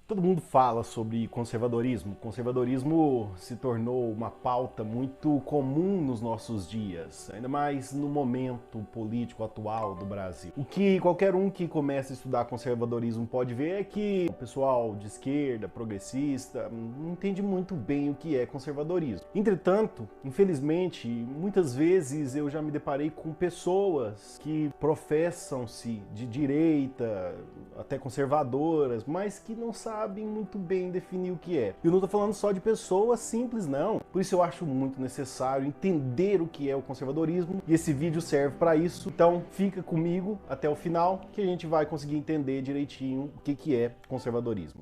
Todo mundo fala sobre conservadorismo. Conservadorismo se tornou uma pauta muito comum nos nossos dias, ainda mais no momento político atual do Brasil. O que qualquer um que comece a estudar conservadorismo pode ver é que o pessoal de esquerda, progressista, não entende muito bem o que é conservadorismo. Entretanto, infelizmente, muitas vezes eu já me deparei com pessoas que professam-se de direita, até conservadoras, mas que não sabem muito bem definir o que é. Eu não estou falando só de pessoas simples, não. Por isso eu acho muito necessário entender o que é o conservadorismo e esse vídeo serve para isso. Então fica comigo até o final que a gente vai conseguir entender direitinho o que é conservadorismo.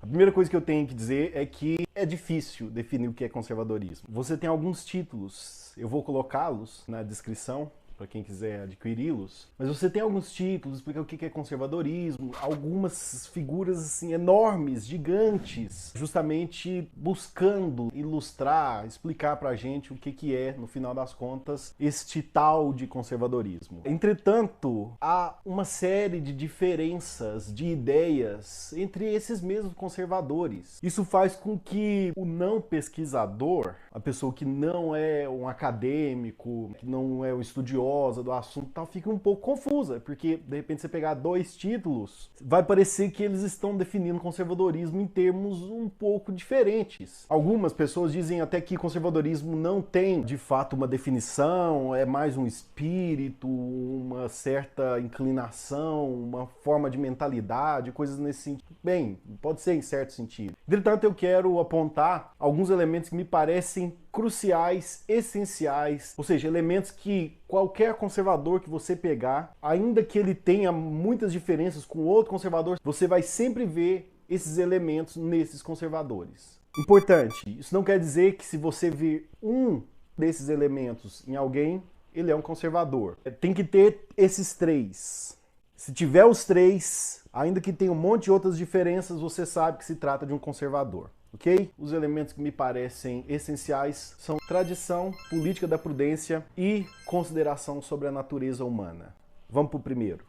A primeira coisa que eu tenho que dizer é que é difícil definir o que é conservadorismo. Você tem alguns títulos, eu vou colocá-los na descrição para quem quiser adquiri-los, mas você tem alguns títulos, explica o que é conservadorismo, algumas figuras assim enormes, gigantes, justamente buscando ilustrar, explicar pra gente o que é, no final das contas, este tal de conservadorismo. Entretanto, há uma série de diferenças de ideias entre esses mesmos conservadores. Isso faz com que o não pesquisador, a pessoa que não é um acadêmico, que não é um estudioso do assunto, tal, fica um pouco confusa, porque de repente você pegar dois títulos, vai parecer que eles estão definindo conservadorismo em termos um pouco diferentes. Algumas pessoas dizem até que conservadorismo não tem de fato uma definição, é mais um espírito, uma certa inclinação, uma forma de mentalidade, coisas nesse sentido. Bem, pode ser em certo sentido. Entretanto, eu quero apontar alguns elementos que me parecem cruciais, essenciais, ou seja, elementos que qualquer conservador que você pegar, ainda que ele tenha muitas diferenças com outro conservador, você vai sempre ver esses elementos nesses conservadores. Importante, isso não quer dizer que se você ver um desses elementos em alguém, ele é um conservador. Tem que ter esses três. Se tiver os três, ainda que tenha um monte de outras diferenças, você sabe que se trata de um conservador. Ok? Os elementos que me parecem essenciais são tradição, política da prudência e consideração sobre a natureza humana. Vamos para o primeiro.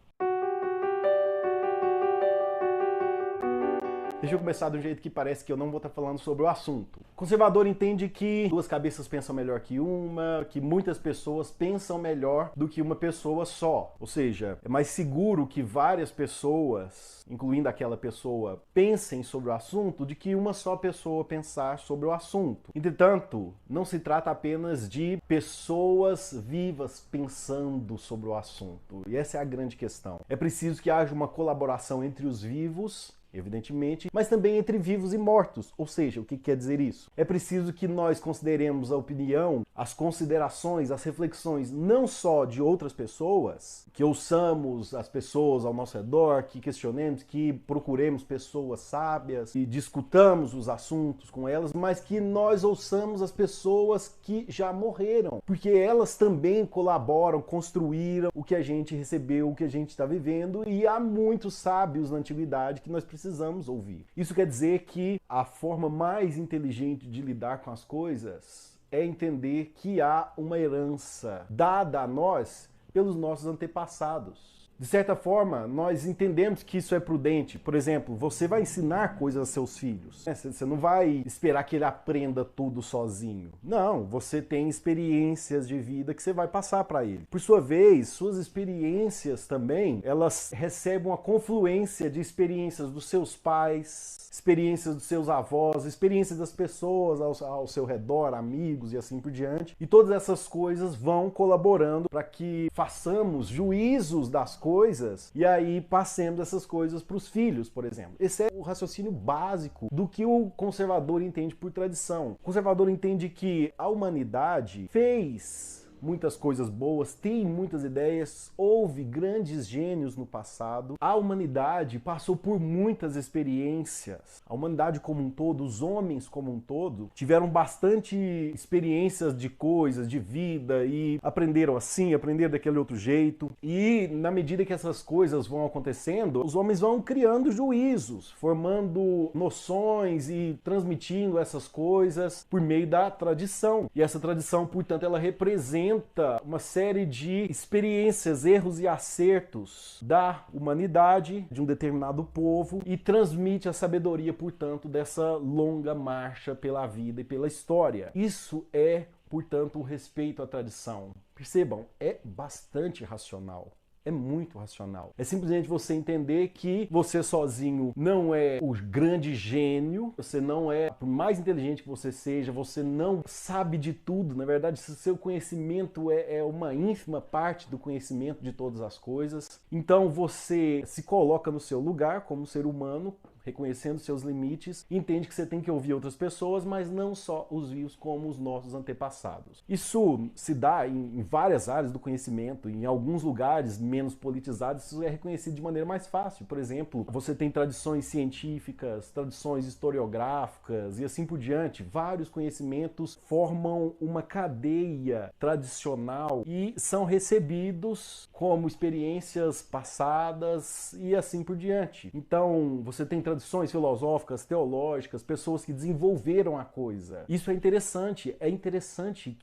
Deixa eu começar do jeito que parece que eu não vou estar falando sobre o assunto. O conservador entende que duas cabeças pensam melhor que uma, que muitas pessoas pensam melhor do que uma pessoa só. Ou seja, é mais seguro que várias pessoas, incluindo aquela pessoa, pensem sobre o assunto do que uma só pessoa pensar sobre o assunto. Entretanto, não se trata apenas de pessoas vivas pensando sobre o assunto. E essa é a grande questão. É preciso que haja uma colaboração entre os vivos, evidentemente, mas também entre vivos e mortos. Ou seja, o que quer dizer isso? É preciso que nós consideremos a opinião, as considerações, as reflexões não só de outras pessoas, que ouçamos as pessoas ao nosso redor, que questionemos, que procuremos pessoas sábias e discutamos os assuntos com elas, mas que nós ouçamos as pessoas que já morreram, porque elas também colaboram, construíram o que a gente recebeu, o que a gente está vivendo, e há muitos sábios na antiguidade que nós precisamos ouvir. Isso quer dizer que a forma mais inteligente de lidar com as coisas é entender que há uma herança dada a nós pelos nossos antepassados. De certa forma, nós entendemos que isso é prudente. Por exemplo, você vai ensinar coisas a seus filhos. Você não vai esperar que ele aprenda tudo sozinho. Não, você tem experiências de vida que você vai passar para ele. Por sua vez, suas experiências também, elas recebem uma confluência de experiências dos seus pais, experiências dos seus avós, experiências das pessoas ao seu redor, amigos e assim por diante. E todas essas coisas vão colaborando para que façamos juízos das coisas e aí passemos essas coisas para os filhos, por exemplo. Esse é o raciocínio básico do que o conservador entende por tradição. O conservador entende que a humanidade fez muitas coisas boas, tem muitas ideias, houve grandes gênios no passado, a humanidade passou por muitas experiências, a humanidade como um todo, os homens como um todo, tiveram bastante experiências de coisas, de vida, e aprenderam assim, aprenderam daquele outro jeito, e na medida que essas coisas vão acontecendo, os homens vão criando juízos, formando noções e transmitindo essas coisas por meio da tradição, e essa tradição, portanto, ela representa documenta uma série de experiências, erros e acertos da humanidade, de um determinado povo, e transmite a sabedoria, portanto, dessa longa marcha pela vida e pela história. Isso é, portanto, o respeito à tradição. Percebam, é bastante racional. É muito racional. É simplesmente você entender que você sozinho não é o grande gênio, você não é, por mais inteligente que você seja, você não sabe de tudo. Na verdade, seu conhecimento é uma ínfima parte do conhecimento de todas as coisas. Então você se coloca no seu lugar como ser humano, reconhecendo seus limites, entende que você tem que ouvir outras pessoas, mas não só os vivos como os nossos antepassados. Isso se dá em várias áreas do conhecimento, em alguns lugares menos politizados, isso é reconhecido de maneira mais fácil. Por exemplo, você tem tradições científicas, tradições historiográficas e assim por diante. Vários conhecimentos formam uma cadeia tradicional e são recebidos como experiências passadas e assim por diante. Então, você tem tradições filosóficas, teológicas, pessoas que desenvolveram a coisa. Isso é interessante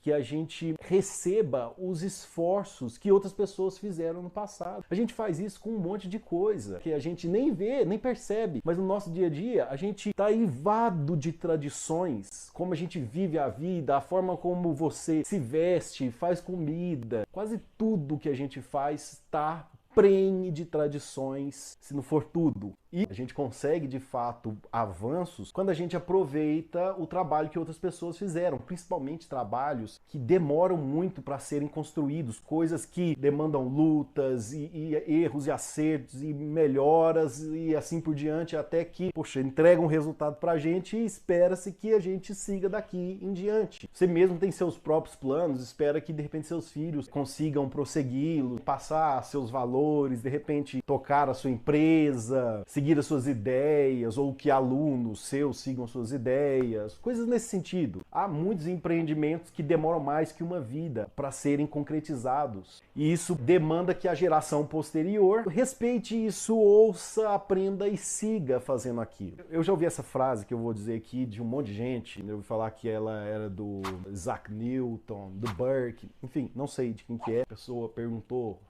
que a gente receba os esforços que outras pessoas fizeram no passado. A gente faz isso com um monte de coisa que a gente nem vê, nem percebe, mas no nosso dia a dia a gente está invado de tradições, como a gente vive a vida, a forma como você se veste, faz comida, quase tudo que a gente faz está prenhe de tradições, se não for tudo. E a gente consegue, de fato, avanços quando a gente aproveita o trabalho que outras pessoas fizeram, principalmente trabalhos que demoram muito para serem construídos, coisas que demandam lutas e erros e acertos e melhoras e assim por diante, até que, poxa, entregam um resultado para a gente e espera-se que a gente siga daqui em diante. Você mesmo tem seus próprios planos, espera que, de repente, seus filhos consigam prossegui-lo, passar seus valores, de repente, tocar a sua empresa, seguir as suas ideias, ou que alunos seus sigam suas ideias, coisas nesse sentido. Há muitos empreendimentos que demoram mais que uma vida para serem concretizados. E isso demanda que a geração posterior respeite isso, ouça, aprenda e siga fazendo aquilo. Eu já ouvi essa frase que eu vou dizer aqui de um monte de gente. Eu ouvi falar que ela era do Isaac Newton, do Burke, enfim, não sei de quem que é. A pessoa perguntou,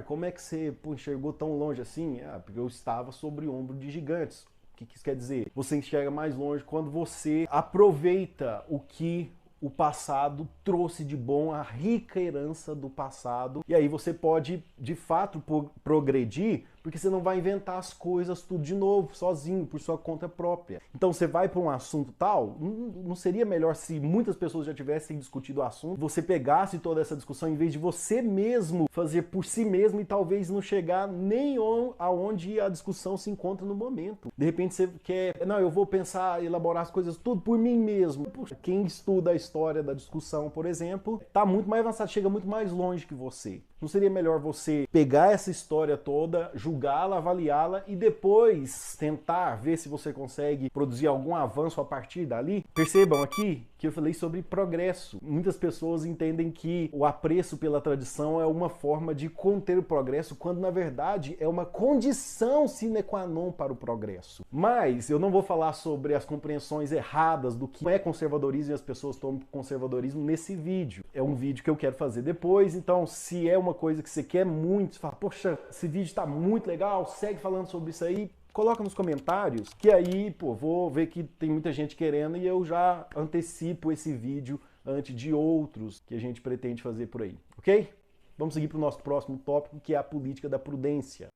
como é que você enxergou tão longe assim? Porque eu estava sobre o ombro de gigantes. O que isso quer dizer? Você enxerga mais longe quando você aproveita o que o passado trouxe de bom, a rica herança do passado, e aí você pode, de fato, progredir, porque você não vai inventar as coisas tudo de novo, sozinho, por sua conta própria. Então você vai para um assunto tal, não seria melhor se muitas pessoas já tivessem discutido o assunto, você pegasse toda essa discussão, em vez de você mesmo fazer por si mesmo e talvez não chegar nem aonde a discussão se encontra no momento. De repente você quer, não, eu vou pensar, elaborar as coisas tudo por mim mesmo. Puxa, quem estuda a história da discussão, por exemplo, está muito mais avançado, chega muito mais longe que você. Não seria melhor você pegar essa história toda, julgá-la, avaliá-la e depois tentar ver se você consegue produzir algum avanço a partir dali? Percebam aqui que eu falei sobre progresso. Muitas pessoas entendem que o apreço pela tradição é uma forma de conter o progresso, quando na verdade é uma condição sine qua non para o progresso. Mas eu não vou falar sobre as compreensões erradas do que é conservadorismo e as pessoas tomam conservadorismo nesse vídeo. É um vídeo que eu quero fazer depois, então se é uma coisa que você quer muito, você fala, poxa, esse vídeo está muito legal, segue falando sobre isso aí, coloca nos comentários, que aí, vou ver que tem muita gente querendo e eu já antecipo esse vídeo antes de outros que a gente pretende fazer por aí, ok? Vamos seguir para o nosso próximo tópico, que é a política da prudência.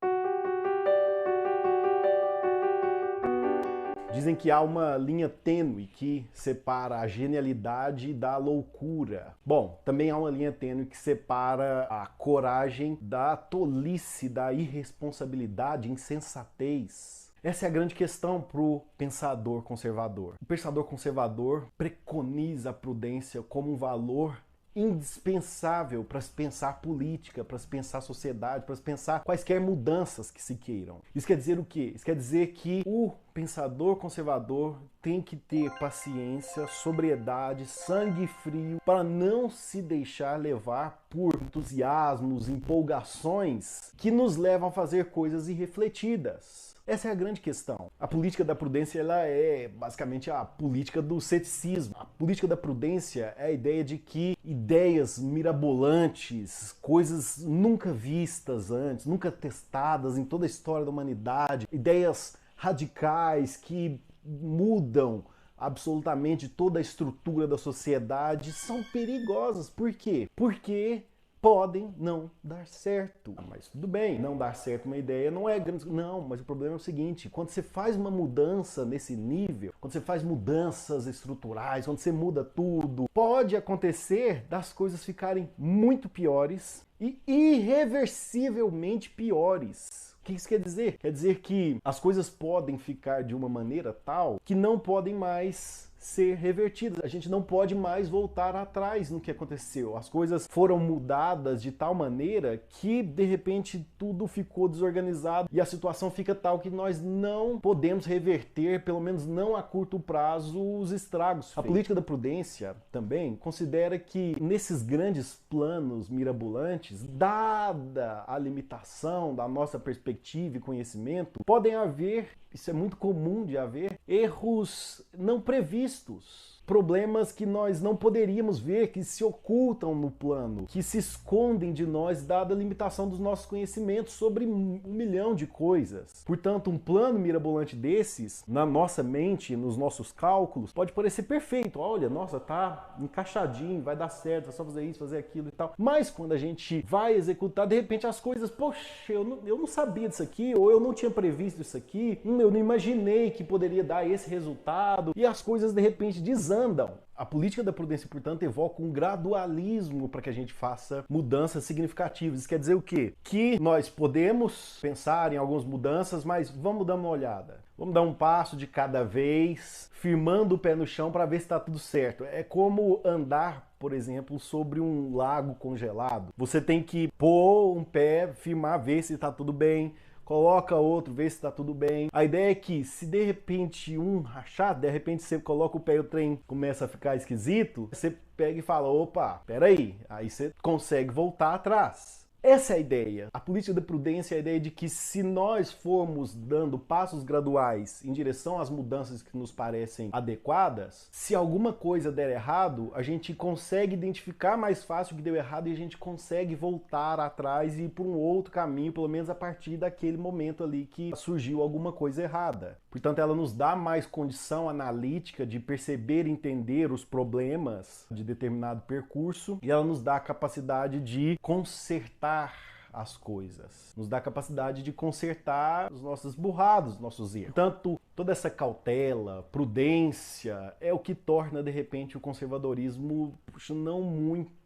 Dizem que há uma linha tênue que separa a genialidade da loucura. Bom, também há uma linha tênue que separa a coragem da tolice, da irresponsabilidade, insensatez. Essa é a grande questão para o pensador conservador. O pensador conservador preconiza a prudência como um valor indispensável para se pensar política, para se pensar sociedade, para se pensar quaisquer mudanças que se queiram. Isso quer dizer o quê? Isso quer dizer que o pensador conservador tem que ter paciência, sobriedade, sangue frio, para não se deixar levar por entusiasmos, empolgações que nos levam a fazer coisas irrefletidas. Essa é a grande questão. A política da prudência, ela é basicamente a política do ceticismo. A política da prudência é a ideia de que ideias mirabolantes, coisas nunca vistas antes, nunca testadas em toda a história da humanidade, ideias radicais que mudam absolutamente toda a estrutura da sociedade, são perigosas. Por quê? Porque podem não dar certo. Mas tudo bem, não dar certo uma ideia não é grande... Não, mas o problema é o seguinte, quando você faz uma mudança nesse nível, quando você faz mudanças estruturais, quando você muda tudo, pode acontecer das coisas ficarem muito piores e irreversivelmente piores. O que isso quer dizer? Quer dizer que as coisas podem ficar de uma maneira tal que não podem mais ser revertidas. A gente não pode mais voltar atrás no que aconteceu. As coisas foram mudadas de tal maneira que, de repente, tudo ficou desorganizado e a situação fica tal que nós não podemos reverter, pelo menos não a curto prazo, os estragos. A política da prudência também considera que nesses grandes planos mirabolantes, dada a limitação da nossa perspectiva e conhecimento, podem haver, isso é muito comum de haver, erros não previstos. Problemas que nós não poderíamos ver, que se ocultam no plano, que se escondem de nós, dada a limitação dos nossos conhecimentos sobre 1.000.000 de coisas. Portanto, um plano mirabolante desses, na nossa mente, nos nossos cálculos, pode parecer perfeito. Olha, nossa, tá encaixadinho, vai dar certo, é só fazer isso, fazer aquilo e tal. Mas quando a gente vai executar, de repente as coisas, poxa, eu não sabia disso aqui, ou eu não tinha previsto isso aqui, eu não imaginei que poderia dar esse resultado, e as coisas de repente desandam. A política da prudência, portanto, evoca um gradualismo para que a gente faça mudanças significativas. Isso quer dizer o quê? Que nós podemos pensar em algumas mudanças, mas vamos dar uma olhada. Vamos dar um passo de cada vez, firmando o pé no chão para ver se está tudo certo. É como andar, por exemplo, sobre um lago congelado. Você tem que pôr um pé, firmar, ver se está tudo bem. Coloca outro, vê se está tudo bem. A ideia é que se de repente um rachar, de repente você coloca o pé e o trem começa a ficar esquisito, você pega e fala, opa, peraí, aí você consegue voltar atrás. Essa é a ideia. A política da prudência é a ideia de que se nós formos dando passos graduais em direção às mudanças que nos parecem adequadas, se alguma coisa der errado, a gente consegue identificar mais fácil o que deu errado e a gente consegue voltar atrás e ir por um outro caminho, pelo menos a partir daquele momento ali que surgiu alguma coisa errada. Portanto, ela nos dá mais condição analítica de perceber e entender os problemas de determinado percurso e ela nos dá a capacidade de consertar as coisas, nos dá a capacidade de consertar os nossos burrados, os nossos erros. Portanto, toda essa cautela, prudência é o que torna de repente o conservadorismo não muito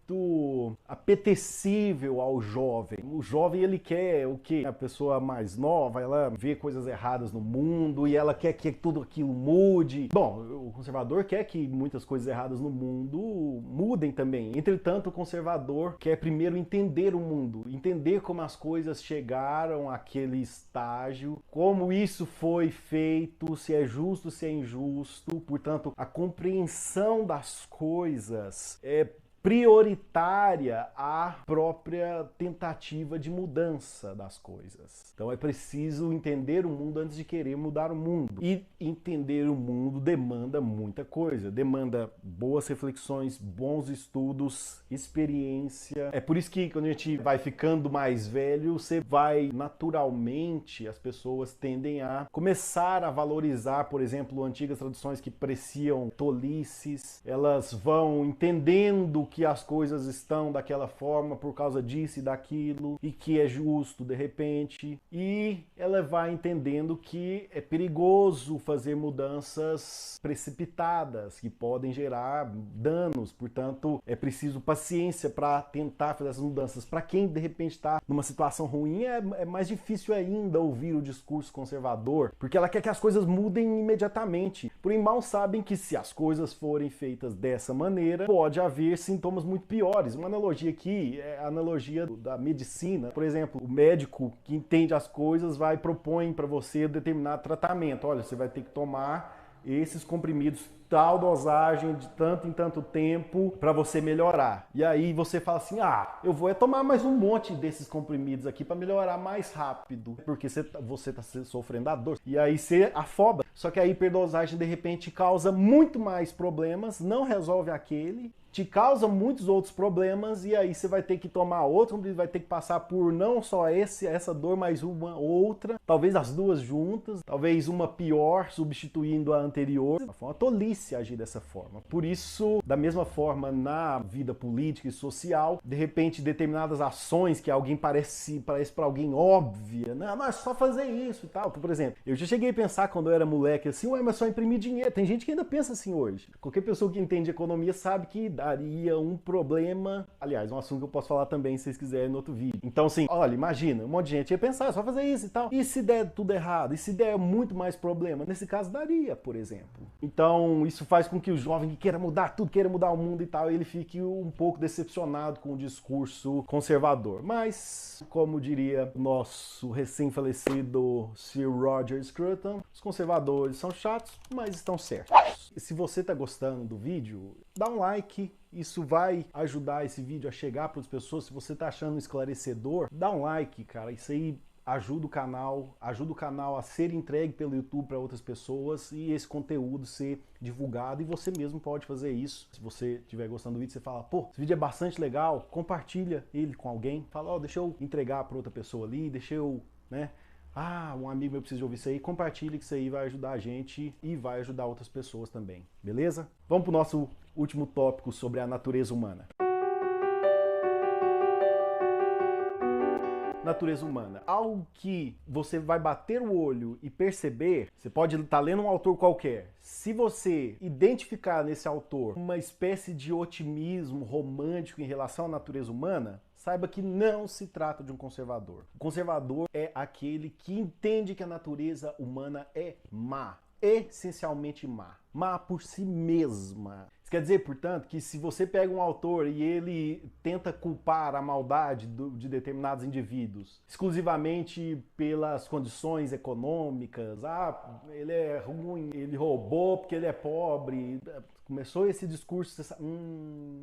apetecível ao jovem. O jovem, ele quer o quê? A pessoa mais nova, ela vê coisas erradas no mundo e ela quer que tudo aquilo mude. Bom, o conservador quer que muitas coisas erradas no mundo mudem também. Entretanto, o conservador quer primeiro entender o mundo, entender como as coisas chegaram àquele estágio, como isso foi feito, se é justo, se é injusto. Portanto, a compreensão das coisas é prioritária à própria tentativa de mudança das coisas. Então é preciso entender o mundo antes de querer mudar o mundo. E entender o mundo demanda muita coisa. Demanda boas reflexões, bons estudos, experiência. É por isso que quando a gente vai ficando mais velho, você vai naturalmente, as pessoas tendem a começar a valorizar, por exemplo, antigas tradições que pareciam tolices. Elas vão entendendo que as coisas estão daquela forma por causa disso e daquilo, e que é justo de repente, e ela vai entendendo que é perigoso fazer mudanças precipitadas, que podem gerar danos. Portanto, é preciso paciência para tentar fazer essas mudanças. Para quem de repente está numa situação ruim, é mais difícil ainda ouvir o discurso conservador, porque ela quer que as coisas mudem imediatamente. Porém, mal sabem que se as coisas forem feitas dessa maneira, pode haver sim sintomas muito piores. Uma analogia aqui é a analogia da medicina. Por exemplo, o médico que entende as coisas vai propõe para você determinado tratamento. Olha, você vai ter que tomar esses comprimidos, tal dosagem de tanto em tanto tempo para você melhorar. E aí você fala assim, eu vou tomar mais um monte desses comprimidos aqui para melhorar mais rápido, porque você tá sofrendo a dor. E aí você afoba. Só que a hiperdosagem de repente causa muito mais problemas, não resolve aquele, te causa muitos outros problemas e aí você vai ter que tomar outro, vai ter que passar por não só essa dor, mas uma outra, talvez as duas juntas, talvez uma pior substituindo a anterior. Foi uma tolice agir dessa forma. Por isso, da mesma forma na vida política e social, de repente determinadas ações que alguém parece para alguém óbvia, não é só fazer isso e tal. Por exemplo, eu já cheguei a pensar quando eu era moleque assim, mas só imprimir dinheiro. Tem gente que ainda pensa assim hoje. Qualquer pessoa que entende economia sabe que daria um problema. Aliás, um assunto que eu posso falar também se vocês quiserem no outro vídeo. Então, assim, olha, imagina, um monte de gente ia pensar, só fazer isso e tal. E se der tudo errado? E se der muito mais problema? Nesse caso, daria, por exemplo. Então, isso faz com que o jovem que queira mudar tudo, queira mudar o mundo e tal, ele fique um pouco decepcionado com o discurso conservador. Mas, como diria o nosso recém-falecido Sir Roger Scruton, os conservadores são chatos, mas estão certos. E se você está gostando do vídeo, dá um like. Isso vai ajudar esse vídeo a chegar para as pessoas. Se você está achando esclarecedor, dá um like, cara. Isso aí ajuda o canal a ser entregue pelo YouTube para outras pessoas e esse conteúdo ser divulgado, e você mesmo pode fazer isso. Se você estiver gostando do vídeo, você fala, pô, esse vídeo é bastante legal, compartilha ele com alguém, fala, deixa eu entregar para outra pessoa ali, deixa eu, né, um amigo meu precisa de ouvir isso aí, compartilha, que isso aí vai ajudar a gente e vai ajudar outras pessoas também, beleza? Vamos pro nosso último tópico sobre a natureza humana. Natureza humana. Algo que você vai bater o olho e perceber, você pode estar lendo um autor qualquer. Se você identificar nesse autor uma espécie de otimismo romântico em relação à natureza humana, saiba que não se trata de um conservador. O conservador é aquele que entende que a natureza humana é má, essencialmente má. Má por si mesma. Isso quer dizer, portanto, que se você pega um autor e ele tenta culpar a maldade de determinados indivíduos exclusivamente pelas condições econômicas, ele é ruim, ele roubou porque ele é pobre, começou esse discurso,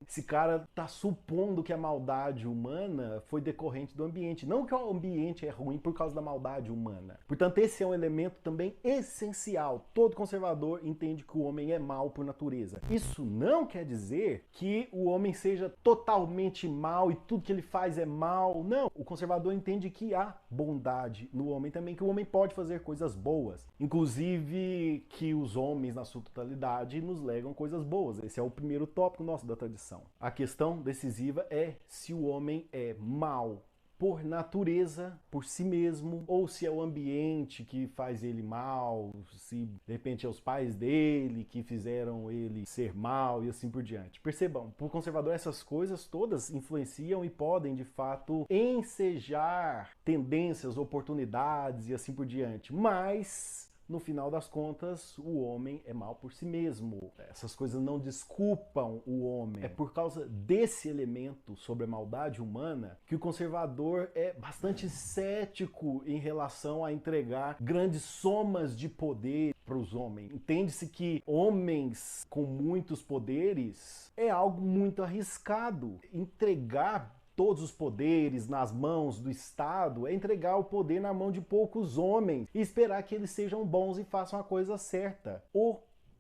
esse cara tá supondo que a maldade humana foi decorrente do ambiente, não que o ambiente é ruim por causa da maldade humana. Portanto, esse é um elemento também essencial. Todo conservador entende que o homem é mau por natureza. Isso não quer dizer que o homem seja totalmente mau e tudo que ele faz é mau. Não, o conservador entende que há bondade no homem também, que o homem pode fazer coisas boas. Inclusive que os homens, na sua totalidade, nos legam coisas boas. Esse é o primeiro tópico nosso da tradição. A questão decisiva é se o homem é mau por natureza, por si mesmo, ou se é o ambiente que faz ele mal, se de repente é os pais dele que fizeram ele ser mal e assim por diante. Percebam, para o conservador essas coisas todas influenciam e podem de fato ensejar tendências, oportunidades e assim por diante, mas no final das contas, o homem é mau por si mesmo. Essas coisas não desculpam o homem. É por causa desse elemento sobre a maldade humana que o conservador é bastante cético em relação a entregar grandes somas de poder para os homens. Entende-se que homens com muitos poderes é algo muito arriscado. Entregar todos os poderes nas mãos do Estado é entregar o poder na mão de poucos homens e esperar que eles sejam bons e façam a coisa certa. O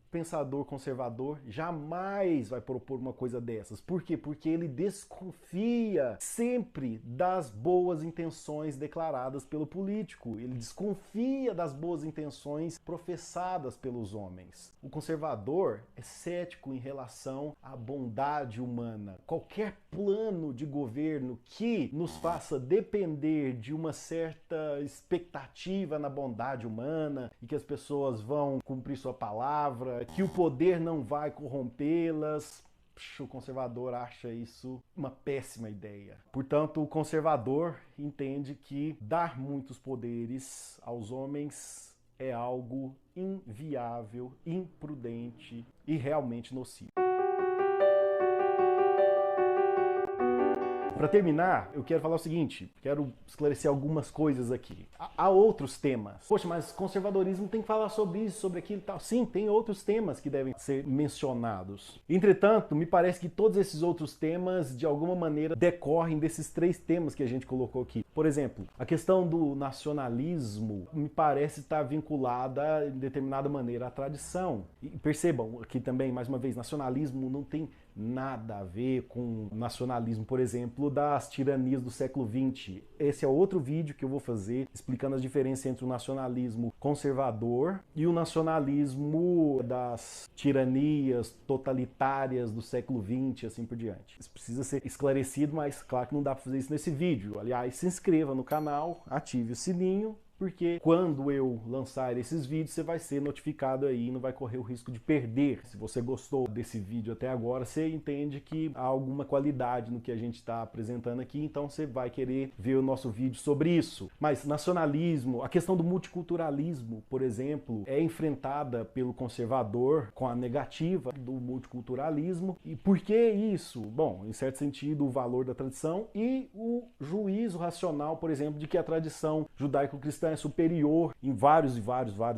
pensador conservador jamais vai propor uma coisa dessas. Por quê? Porque ele desconfia sempre das boas intenções declaradas pelo político. Ele desconfia das boas intenções professadas pelos homens. O conservador é cético em relação à bondade humana. Qualquer plano de governo que nos faça depender de uma certa expectativa na bondade humana e que as pessoas vão cumprir sua palavra, que o poder não vai corrompê-las, o conservador acha isso uma péssima ideia. Portanto, o conservador entende que dar muitos poderes aos homens é algo inviável, imprudente e realmente nocivo. Para terminar, eu quero falar o seguinte, quero esclarecer algumas coisas aqui. Há outros temas. Poxa, mas conservadorismo tem que falar sobre isso, sobre aquilo e tal. Sim, tem outros temas que devem ser mencionados. Entretanto, me parece que todos esses outros temas, de alguma maneira, decorrem desses 3 temas que a gente colocou aqui. Por exemplo, a questão do nacionalismo me parece estar vinculada, de determinada maneira, à tradição. E percebam aqui também, mais uma vez, nacionalismo não tem nada a ver com nacionalismo, por exemplo, das tiranias do século XX. Esse é outro vídeo que eu vou fazer explicando as diferenças entre o nacionalismo conservador e o nacionalismo das tiranias totalitárias do século XX, assim por diante. Isso precisa ser esclarecido, mas claro que não dá para fazer isso nesse vídeo. Aliás, se inscreva no canal, ative o sininho, porque quando eu lançar esses vídeos, você vai ser notificado aí e não vai correr o risco de perder. Se você gostou desse vídeo até agora, você entende que há alguma qualidade no que a gente está apresentando aqui, então você vai querer ver o nosso vídeo sobre isso. Mas nacionalismo, a questão do multiculturalismo, por exemplo, é enfrentada pelo conservador com a negativa do multiculturalismo. E por que isso? Bom, em certo sentido, o valor da tradição e o juízo racional, por exemplo, de que a tradição judaico-cristã é superior em vários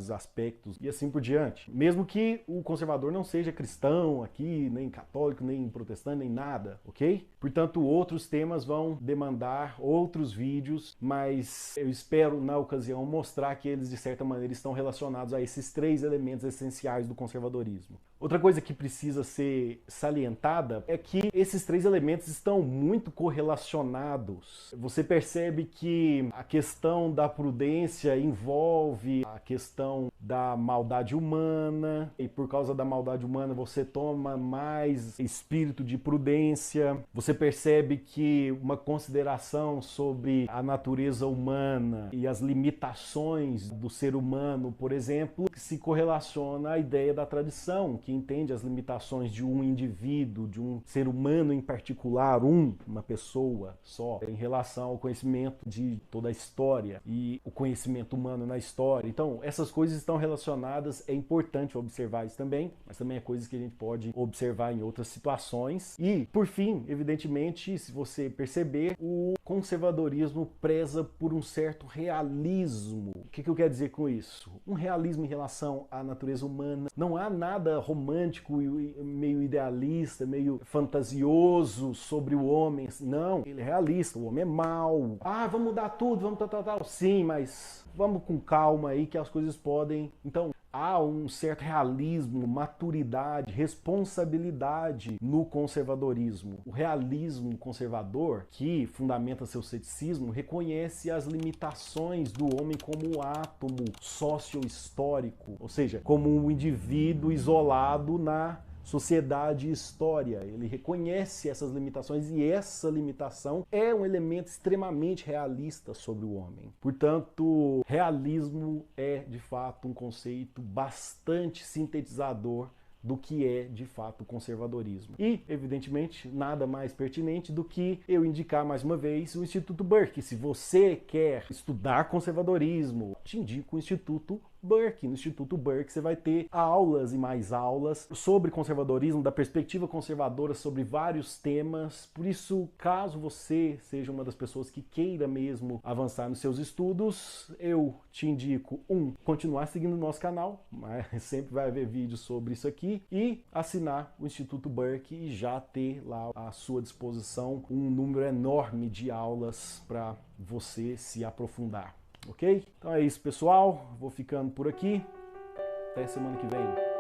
aspectos e assim por diante. Mesmo que o conservador não seja cristão aqui, nem católico, nem protestante, nem nada, ok? Portanto, outros temas vão demandar outros vídeos, mas eu espero, na ocasião, mostrar que eles, de certa maneira, estão relacionados a esses 3 elementos essenciais do conservadorismo. Outra coisa que precisa ser salientada é que esses 3 elementos estão muito correlacionados. Você percebe que a questão da prudência envolve a questão da maldade humana, e por causa da maldade humana você toma mais espírito de prudência. Você percebe que uma consideração sobre a natureza humana e as limitações do ser humano, por exemplo, se correlaciona à ideia da tradição, que entende as limitações de um indivíduo, de um ser humano em particular, uma pessoa só, em relação ao conhecimento de toda a história e o conhecimento humano na história. Então, essas coisas estão relacionadas, é importante observar isso também, mas também é coisas que a gente pode observar em outras situações. E, por fim, evidentemente, se você perceber, o conservadorismo preza por um certo realismo. O que eu quero dizer com isso? Um realismo em relação à natureza humana. Não há nada romântico e meio idealista, meio fantasioso sobre o homem. Não, ele é realista, o homem é mau. Ah, vamos mudar tudo, vamos tal. Sim, mas vamos com calma aí que as coisas podem... Então, há um certo realismo, maturidade, responsabilidade no conservadorismo. O realismo conservador, que fundamenta seu ceticismo, reconhece as limitações do homem como átomo socio-histórico, ou seja, como um indivíduo isolado na sociedade e história. Ele reconhece essas limitações e essa limitação é um elemento extremamente realista sobre o homem. Portanto, realismo é de fato um conceito bastante sintetizador do que é, de fato, o conservadorismo. E, evidentemente, nada mais pertinente do que eu indicar mais uma vez o Instituto Burke. Se você quer estudar conservadorismo, te indico o Instituto Burke. No Instituto Burke você vai ter aulas e mais aulas sobre conservadorismo, da perspectiva conservadora sobre vários temas. Por isso, caso você seja uma das pessoas que queira mesmo avançar nos seus estudos, eu te indico, continuar seguindo o nosso canal, mas sempre vai haver vídeos sobre isso aqui, e assinar o Instituto Burke e já ter lá à sua disposição um número enorme de aulas para você se aprofundar. Ok? Então é isso, pessoal. Vou ficando por aqui. Até semana que vem.